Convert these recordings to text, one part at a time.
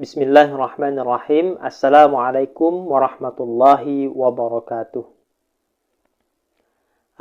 Bismillahirrahmanirrahim. Assalamualaikum warahmatullahi wabarakatuh.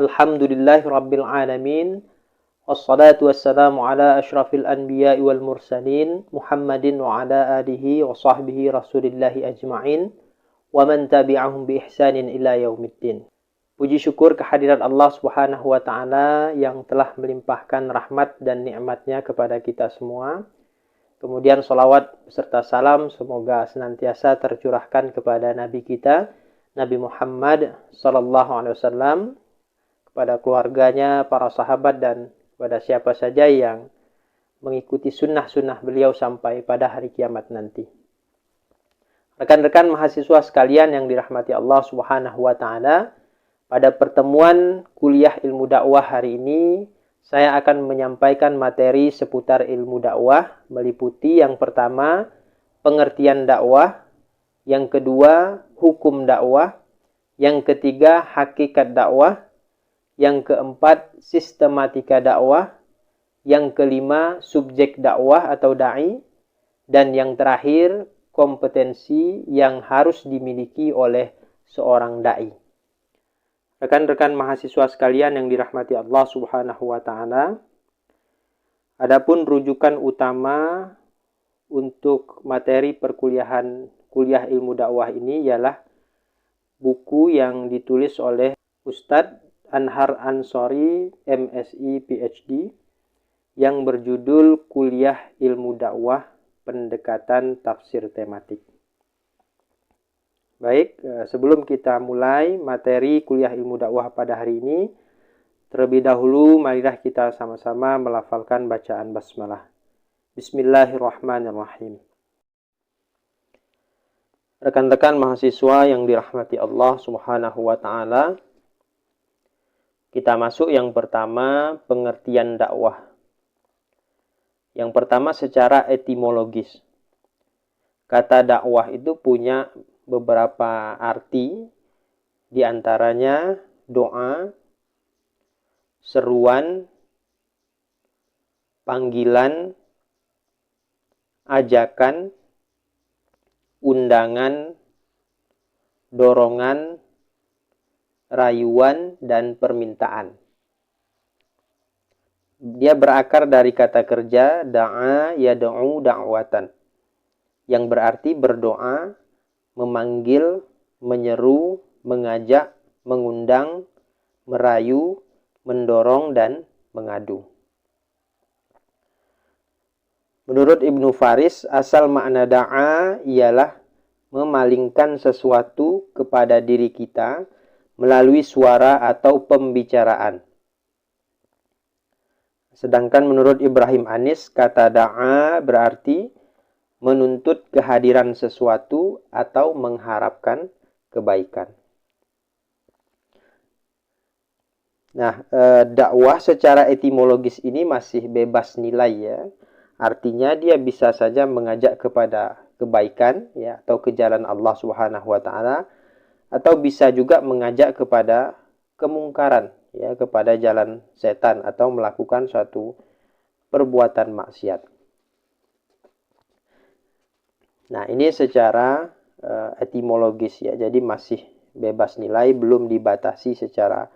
Alhamdulillahi rabbil alamin. Wassalatu wassalamu ala ashrafil anbiya'i wal mursalin Muhammadin wa ala alihi wa sahbihi rasulillahi ajma'in wa man tabi'ahum bi ihsanin ila yaumiddin. Puji syukur kehadirat Allah subhanahu wa ta'ala yang telah melimpahkan rahmat dan nikmatnya kepada kita semua. Kemudian salawat beserta salam semoga senantiasa tercurahkan kepada Nabi kita, Nabi Muhammad sallallahu alaihi wasallam, kepada keluarganya, para sahabat, dan kepada siapa saja yang mengikuti sunnah-sunnah beliau sampai pada hari kiamat nanti. Rekan-rekan mahasiswa sekalian yang dirahmati Allah subhanahu wa ta'ala, pada pertemuan kuliah ilmu dakwah hari ini, saya akan menyampaikan materi seputar ilmu dakwah, meliputi yang pertama, pengertian dakwah, yang kedua, hukum dakwah, yang ketiga, hakikat dakwah, yang keempat, sistematika dakwah, yang kelima, subjek dakwah atau da'i, dan yang terakhir, kompetensi yang harus dimiliki oleh seorang da'i. Rekan-rekan mahasiswa sekalian yang dirahmati Allah subhanahu wa ta'ala, adapun rujukan utama untuk materi perkuliahan kuliah ilmu dakwah ini ialah buku yang ditulis oleh Ustadz Anhar Ansori, MSI PhD, yang berjudul Kuliah Ilmu Dakwah Pendekatan Tafsir Tematik. Baik, sebelum kita mulai materi kuliah ilmu dakwah pada hari ini, terlebih dahulu marilah kita sama-sama melafalkan bacaan basmalah. Bismillahirrahmanirrahim. Rekan-rekan mahasiswa yang dirahmati Allah subhanahu wa ta'ala, kita masuk yang pertama, pengertian dakwah. Yang pertama secara etimologis. Kata dakwah itu punya beberapa arti, diantaranya doa, seruan, panggilan, ajakan, undangan, dorongan, rayuan, dan permintaan. Dia berakar dari kata kerja da'a yad'u da'watan, yang berarti berdoa, memanggil, menyeru, mengajak, mengundang, merayu, mendorong, dan mengadu. Menurut Ibnu Faris, asal makna da'a ialah memalingkan sesuatu kepada diri kita melalui suara atau pembicaraan. Sedangkan menurut Ibrahim Anis, kata da'a berarti menuntut kehadiran sesuatu atau mengharapkan kebaikan. Nah, dakwah secara etimologis ini masih bebas nilai ya. Artinya dia bisa saja mengajak kepada kebaikan ya, atau ke jalan Allah Subhanahu wa taala, atau bisa juga mengajak kepada kemungkaran ya, kepada jalan setan atau melakukan suatu perbuatan maksiat. Nah, ini secara etimologis ya, jadi masih bebas nilai, belum dibatasi secara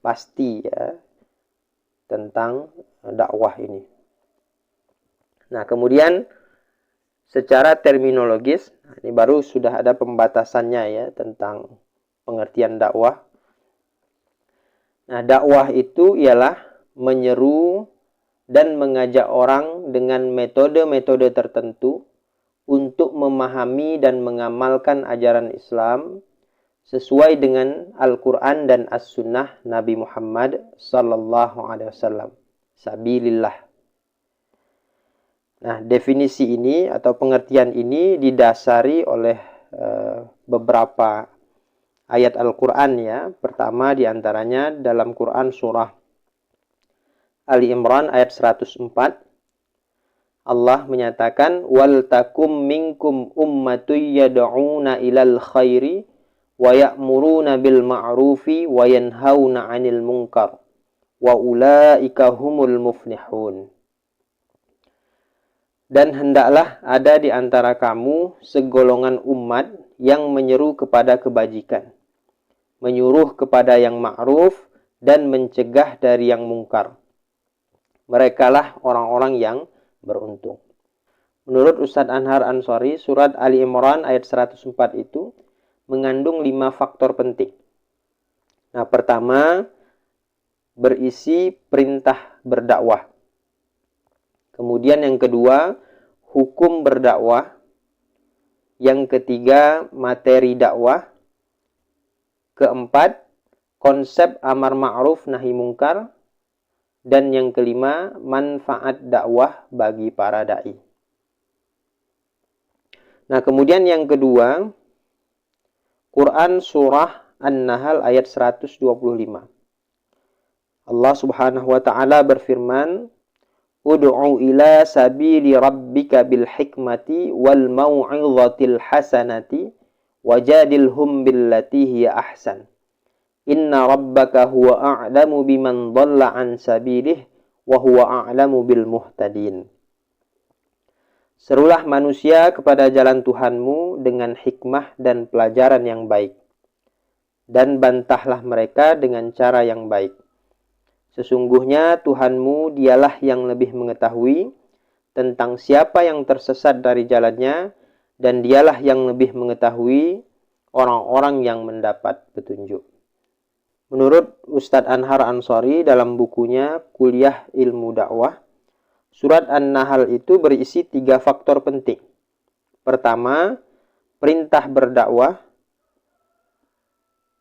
pasti ya tentang dakwah ini. Nah, kemudian secara terminologis, ini baru sudah ada pembatasannya ya tentang pengertian dakwah. Nah, dakwah itu ialah menyeru dan mengajak orang dengan metode-metode tertentu untuk memahami dan mengamalkan ajaran Islam sesuai dengan Al-Quran dan As-Sunnah Nabi Muhammad sallallahu alaihi wasallam. Sabilillah. Nah, definisi ini atau pengertian ini didasari oleh beberapa ayat Al-Quran ya. Pertama diantaranya dalam Quran surah Ali Imran ayat 104. Allah menyatakan wal takum minkum ummatun yad'una ilal khairi wa ya'muruna bil ma'rufi wa yanhauna 'anil munkar wa ulaika humul muflihun. Dan hendaklah ada di antara kamu segolongan umat yang menyeru kepada kebajikan, menyuruh kepada yang ma'ruf, dan mencegah dari yang mungkar. Merekalah orang-orang yang beruntung. Menurut Ustadz Anhar Ansori, surat Ali Imran ayat 104 itu mengandung 5 faktor penting. Nah, pertama, berisi perintah berdakwah. Kemudian yang kedua, hukum berdakwah. Yang ketiga, materi dakwah. Keempat, konsep amar ma'ruf nahi mungkar. Dan yang kelima, manfaat dakwah bagi para da'i. Nah, kemudian yang kedua, Quran surah An-Nahl ayat 125. Allah Subhanahu wa taala berfirman, "Ud'u ila sabili rabbika bil hikmati wal mau'izatil hasanati wajadilhum billati hiya ahsan. Inna rabbaka huwa a'lamu biman dhalla an sabilih wa huwa a'lamu bil muhtadin." Serulah manusia kepada jalan Tuhanmu dengan hikmah dan pelajaran yang baik. Dan bantahlah mereka dengan cara yang baik. Sesungguhnya Tuhanmu dialah yang lebih mengetahui tentang siapa yang tersesat dari jalannya, dan dialah yang lebih mengetahui orang-orang yang mendapat petunjuk. Menurut Ustadz Anhar Ansori dalam bukunya Kuliah Ilmu Dakwah, surat An-Nahl itu berisi 3 faktor penting. Pertama, perintah berdakwah.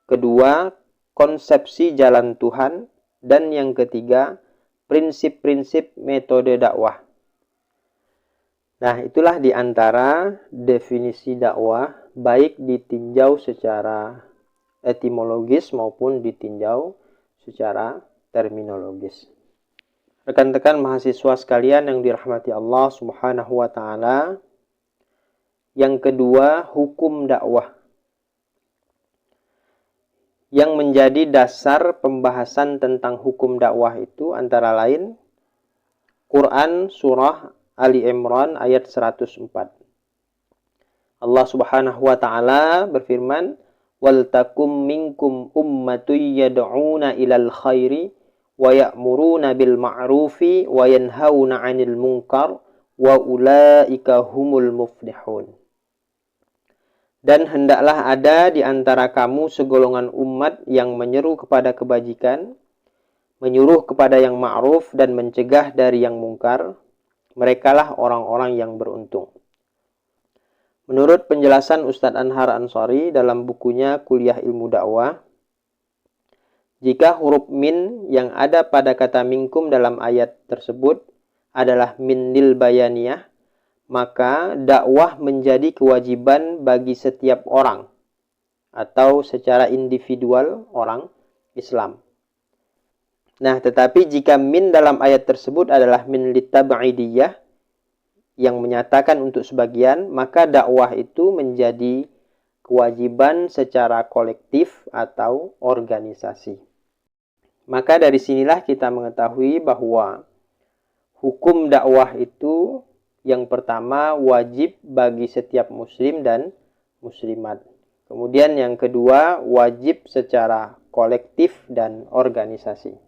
Kedua, konsepsi jalan Tuhan. Dan yang ketiga, prinsip-prinsip metode dakwah. Nah, itulah di antara definisi dakwah, baik ditinjau secara etimologis maupun ditinjau secara terminologis. Rekan-rekan mahasiswa sekalian yang dirahmati Allah Subhanahu wa taala, yang kedua, hukum dakwah. Yang menjadi dasar pembahasan tentang hukum dakwah itu antara lain Quran surah Ali Imran ayat 104. Allah Subhanahu wa taala berfirman, "Wal takum minkum ummatun yad'una ilal khairi wa ya'muruna bil ma'rufi wa yanhauna 'anil munkar wa ulaika humul muflihun." Dan hendaklah ada di antara kamu segolongan umat yang menyeru kepada kebajikan, menyuruh kepada yang ma'ruf, dan mencegah dari yang mungkar. Merekalah orang-orang yang beruntung. Menurut penjelasan Ustadz Anhar Ansori dalam bukunya Kuliah Ilmu Dakwah, jika huruf min yang ada pada kata minkum dalam ayat tersebut adalah min lil bayaniyah, maka dakwah menjadi kewajiban bagi setiap orang atau secara individual orang Islam. Nah, tetapi jika min dalam ayat tersebut adalah min litab'idiyah yang menyatakan untuk sebagian, maka dakwah itu menjadi kewajiban secara kolektif atau organisasi. Maka dari sinilah kita mengetahui bahwa hukum dakwah itu yang pertama wajib bagi setiap muslim dan muslimat. Kemudian yang kedua wajib secara kolektif dan organisasi.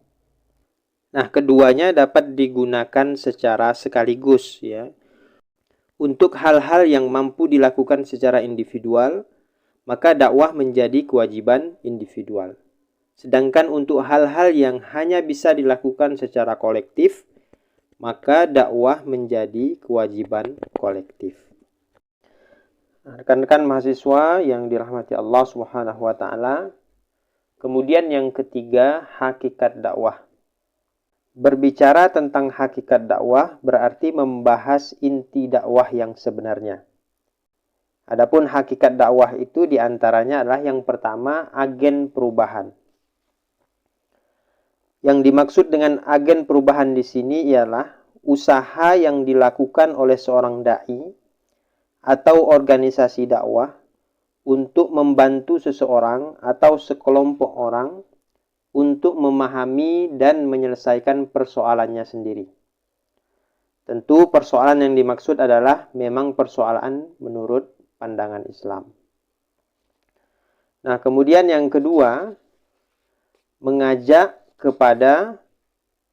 Nah, keduanya dapat digunakan secara sekaligus ya. Untuk hal-hal yang mampu dilakukan secara individual, maka dakwah menjadi kewajiban individual. Sedangkan untuk hal-hal yang hanya bisa dilakukan secara kolektif, maka dakwah menjadi kewajiban kolektif. Rekan-rekan mahasiswa yang dirahmati Allah Subhanahu wa taala, kemudian yang ketiga, hakikat dakwah. Berbicara tentang hakikat dakwah berarti membahas inti dakwah yang sebenarnya. Adapun hakikat dakwah itu diantaranya adalah yang pertama, agen perubahan. Yang dimaksud dengan agen perubahan di sini ialah usaha yang dilakukan oleh seorang dai atau organisasi dakwah untuk membantu seseorang atau sekelompok orang untuk memahami dan menyelesaikan persoalannya sendiri. Tentu persoalan yang dimaksud adalah memang persoalan menurut pandangan Islam. Nah, kemudian yang kedua, mengajak kepada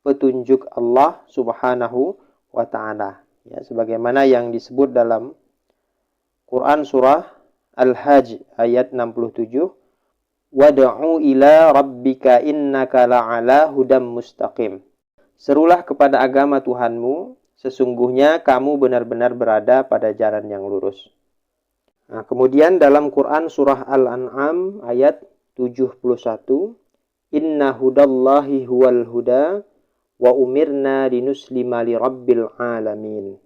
petunjuk Allah Subhanahu wa ta'ala. Ya, sebagaimana yang disebut dalam Quran surah Al-Hajj ayat 67, "Wad'u ila rabbika innaka la'ala hudam mustaqim." Serulah kepada agama Tuhanmu, sesungguhnya kamu benar-benar berada pada jalan yang lurus. Nah, kemudian dalam Quran surah Al-An'am ayat 71, "Inna hudallahi huwal huda wa umirna linuslima li rabbil alamin."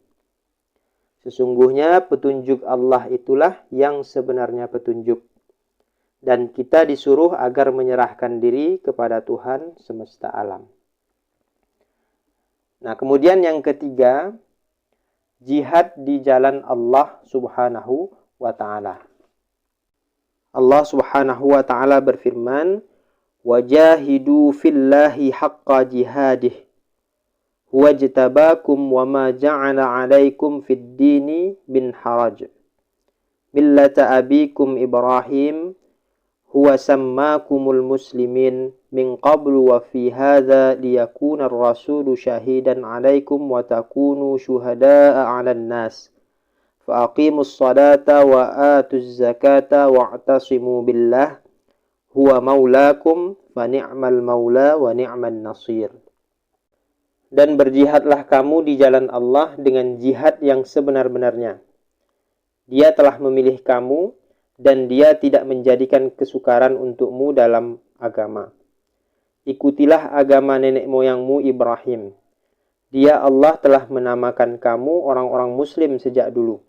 Sesungguhnya petunjuk Allah itulah yang sebenarnya petunjuk. Dan kita disuruh agar menyerahkan diri kepada Tuhan semesta alam. Nah, kemudian yang ketiga, jihad di jalan Allah Subhanahu wa ta'ala. Allah Subhanahu wa ta'ala berfirman, "Wajahidu fillahi haqqa jihadih. Huwajtabakum wa ma ja'ala 'alaikum fid dini min haraj. Millata abikum Ibrahim huwa sammakumul muslimin min qablu wa fi hadha liyakuna ar-rasulu syahidan 'alaikum wa takunu syuhada'a 'alan nas. Faaqimus salata wa atuz zakata wa'tasimu billah huwa maulakum fa ni'mal maula wa ni'man nasir." Dan berjihadlah kamu di jalan Allah dengan jihad yang sebenar-benarnya. Dia telah memilih kamu dan dia tidak menjadikan kesukaran untukmu dalam agama. Ikutilah agama nenek moyangmu Ibrahim. Dia Allah telah menamakan kamu orang-orang muslim sejak dulu.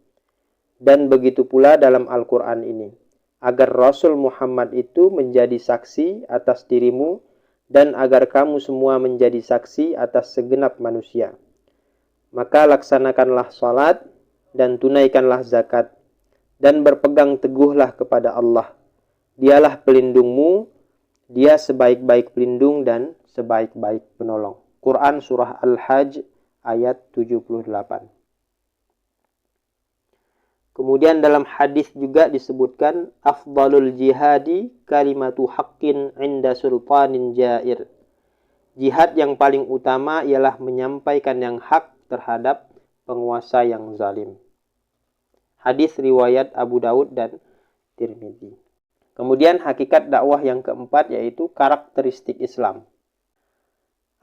Dan begitu pula dalam Al-Quran ini, agar Rasul Muhammad itu menjadi saksi atas dirimu dan agar kamu semua menjadi saksi atas segenap manusia. Maka laksanakanlah salat dan tunaikanlah zakat dan berpegang teguhlah kepada Allah. Dialah pelindungmu, dia sebaik-baik pelindung dan sebaik-baik penolong. Quran surah Al-Hajj ayat 78. Kemudian dalam hadis juga disebutkan, afdalul jihadi kalimatu haqqin 'inda sultanin jair. Jihad yang paling utama ialah menyampaikan yang hak terhadap penguasa yang zalim. Hadis riwayat Abu Daud dan Tirmidzi. Kemudian hakikat dakwah yang keempat yaitu karakteristik Islam.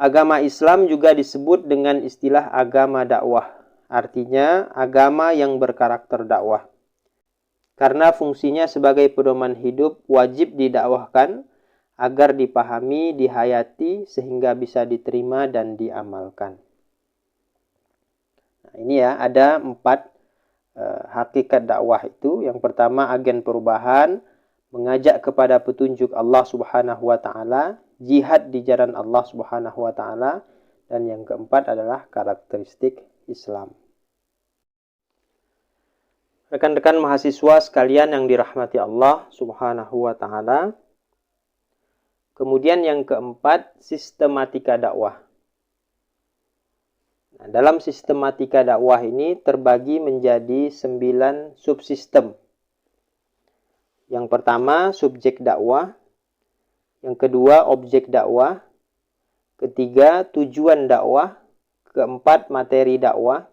Agama Islam juga disebut dengan istilah agama dakwah. Artinya agama yang berkarakter dakwah. Karena fungsinya sebagai pedoman hidup wajib didakwahkan agar dipahami, dihayati sehingga bisa diterima dan diamalkan. Nah, ini ya ada 4 hakikat dakwah itu. Yang pertama agen perubahan, mengajak kepada petunjuk Allah Subhanahu wa ta'ala, jihad di jalan Allah Subhanahu wa ta'ala, dan yang keempat adalah karakteristik Islam. Rekan-rekan mahasiswa sekalian yang dirahmati Allah Subhanahu wa ta'ala. Kemudian yang keempat, sistematika dakwah. Nah, dalam sistematika dakwah ini terbagi menjadi 9 subsistem. Yang pertama, subjek dakwah. Yang kedua, objek dakwah. Ketiga, tujuan dakwah. Keempat, materi dakwah.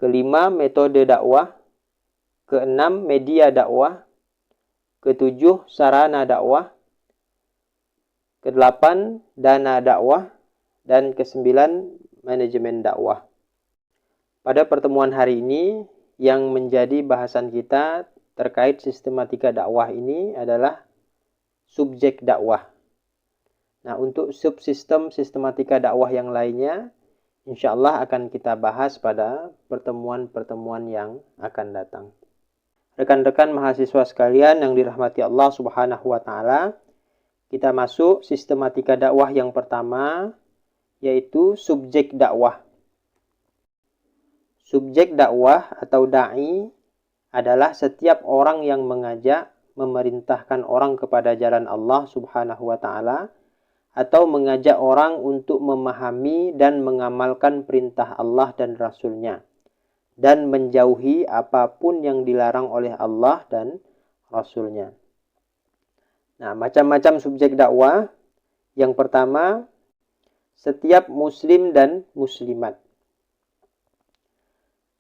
Kelima, metode dakwah. Keenam, media dakwah. Ketujuh, sarana dakwah. Kedelapan, dana dakwah. Dan kesembilan, manajemen dakwah. Pada pertemuan hari ini, yang menjadi bahasan kita terkait sistematika dakwah ini adalah subjek dakwah. Nah, untuk subsistem sistematika dakwah yang lainnya, insya Allah akan kita bahas pada pertemuan-pertemuan yang akan datang. Rekan-rekan mahasiswa sekalian yang dirahmati Allah Subhanahu wa ta'ala, kita masuk sistematika dakwah yang pertama, yaitu subjek dakwah. Subjek dakwah atau da'i adalah setiap orang yang mengajak, memerintahkan orang kepada jalan Allah Subhanahu wa ta'ala atau mengajak orang untuk memahami dan mengamalkan perintah Allah dan Rasul-Nya, dan menjauhi apapun yang dilarang oleh Allah dan Rasul-Nya. Nah, macam-macam subjek dakwah. Yang pertama, setiap muslim dan muslimat.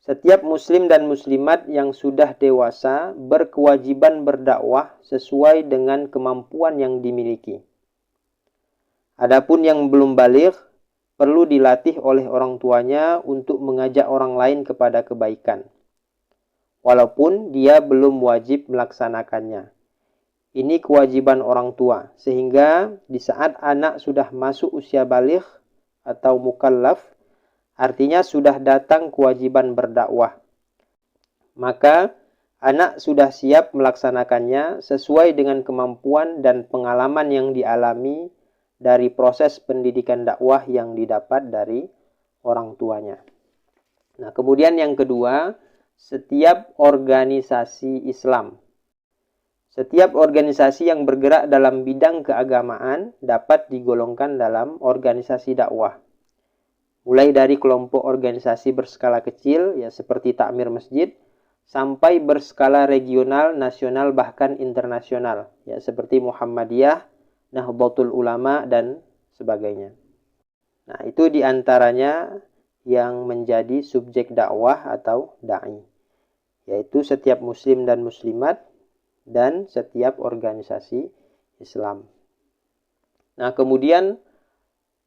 Setiap muslim dan muslimat yang sudah dewasa berkewajiban berdakwah sesuai dengan kemampuan yang dimiliki. Adapun yang belum baligh perlu dilatih oleh orang tuanya untuk mengajak orang lain kepada kebaikan, walaupun dia belum wajib melaksanakannya. Ini kewajiban orang tua, sehingga di saat anak sudah masuk usia baligh atau mukallaf, artinya sudah datang kewajiban berdakwah, maka anak sudah siap melaksanakannya sesuai dengan kemampuan dan pengalaman yang dialami dari proses pendidikan dakwah yang didapat dari orang tuanya. Nah, kemudian yang kedua, setiap organisasi Islam. Setiap organisasi yang bergerak dalam bidang keagamaan dapat digolongkan dalam organisasi dakwah. Mulai dari kelompok organisasi berskala kecil, ya seperti takmir masjid, sampai berskala regional, nasional, bahkan internasional, ya seperti Muhammadiyah, Nahdlatul Ulama, dan sebagainya. Nah, itu diantaranya yang menjadi subjek dakwah atau da'i, yaitu setiap muslim dan muslimat dan setiap organisasi Islam. Nah, kemudian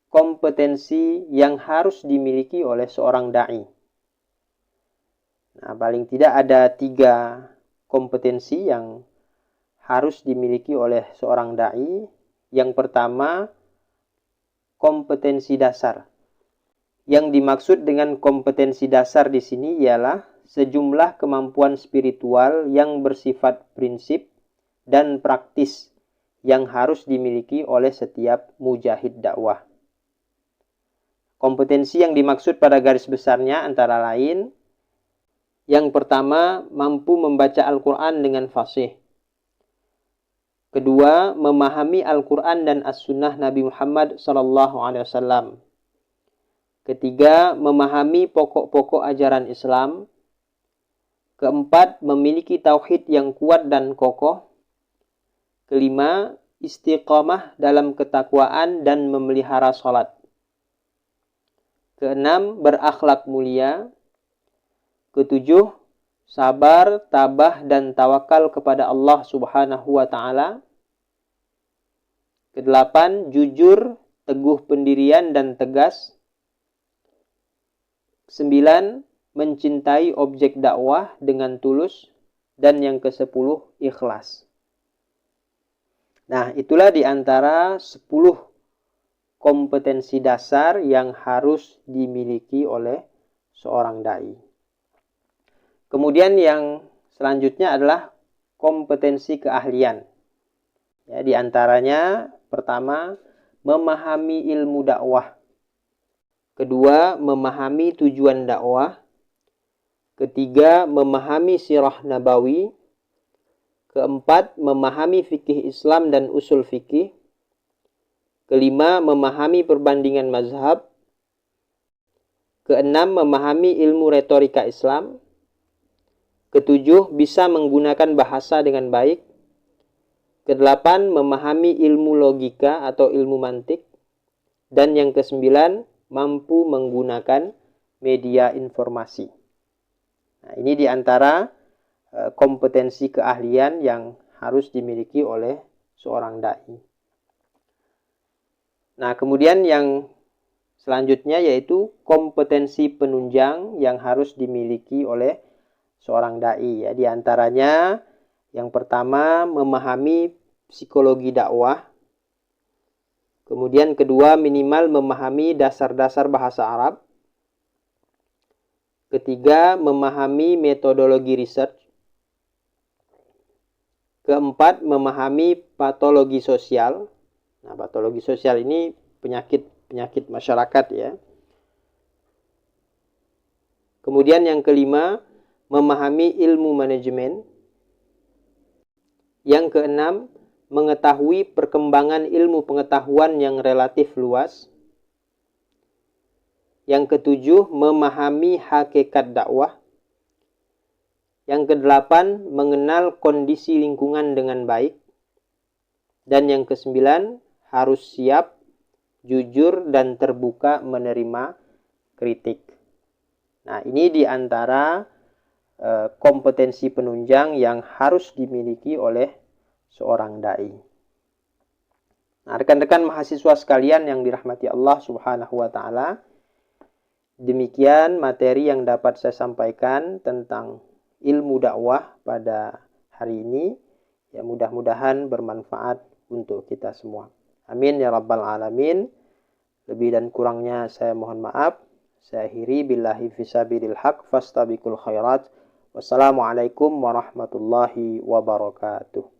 kompetensi yang harus dimiliki oleh seorang da'i. Nah, paling tidak ada 3 kompetensi yang harus dimiliki oleh seorang da'i. Yang pertama, kompetensi dasar. Yang dimaksud dengan kompetensi dasar di sini ialah sejumlah kemampuan spiritual yang bersifat prinsip dan praktis yang harus dimiliki oleh setiap mujahid dakwah. Kompetensi yang dimaksud pada garis besarnya antara lain, yang pertama, mampu membaca Al-Quran dengan fasih. Kedua, memahami Al-Quran dan As-Sunnah Nabi Muhammad SAW. Ketiga, memahami pokok-pokok ajaran Islam. Keempat, memiliki tauhid yang kuat dan kokoh. Kelima, istiqamah dalam ketakwaan dan memelihara salat. Keenam, berakhlak mulia. Ketujuh, sabar, tabah, dan tawakal kepada Allah Subhanahu wa Ta'ala. Kedelapan, jujur, teguh pendirian dan tegas. 9, mencintai objek dakwah dengan tulus. Dan yang ke-10, ikhlas. Nah, itulah di antara 10 kompetensi dasar yang harus dimiliki oleh seorang da'i. Kemudian yang selanjutnya adalah kompetensi keahlian. Ya, di antaranya pertama, memahami ilmu dakwah. Kedua, memahami tujuan dakwah. Ketiga, memahami sirah nabawi. Keempat, memahami fikih Islam dan usul fikih. Kelima, memahami perbandingan mazhab. Keenam, memahami ilmu retorika Islam. Ketujuh, bisa menggunakan bahasa dengan baik. Kedelapan, memahami ilmu logika atau ilmu mantik. Dan yang kesembilan, mampu menggunakan media informasi. Nah, ini diantara kompetensi keahlian yang harus dimiliki oleh seorang da'i. Nah, kemudian yang selanjutnya yaitu kompetensi penunjang yang harus dimiliki oleh seorang da'i. Ya, di antaranya yang pertama, memahami psikologi dakwah. Kemudian kedua, minimal memahami dasar-dasar bahasa Arab. Ketiga, memahami metodologi research. Keempat, memahami patologi sosial. Nah, patologi sosial ini penyakit masyarakat ya. Kemudian yang kelima, memahami ilmu manajemen. Yang keenam, mengetahui perkembangan ilmu pengetahuan yang relatif luas. Yang ketujuh, memahami hakikat dakwah. Yang kedelapan, mengenal kondisi lingkungan dengan baik. Dan yang kesembilan, harus siap, jujur, dan terbuka menerima kritik. Nah, ini di antara kompetensi penunjang yang harus dimiliki oleh seorang dai. Nah, rekan-rekan mahasiswa sekalian yang dirahmati Allah Subhanahu wa taala, demikian materi yang dapat saya sampaikan tentang ilmu dakwah pada hari ini. Ya, mudah-mudahan bermanfaat untuk kita semua. Amin ya rabbal alamin. Lebih dan kurangnya saya mohon maaf. Saya akhiri billahi fisabilil haq fastabiqul khairat. Wassalamualaikum warahmatullahi wabarakatuh.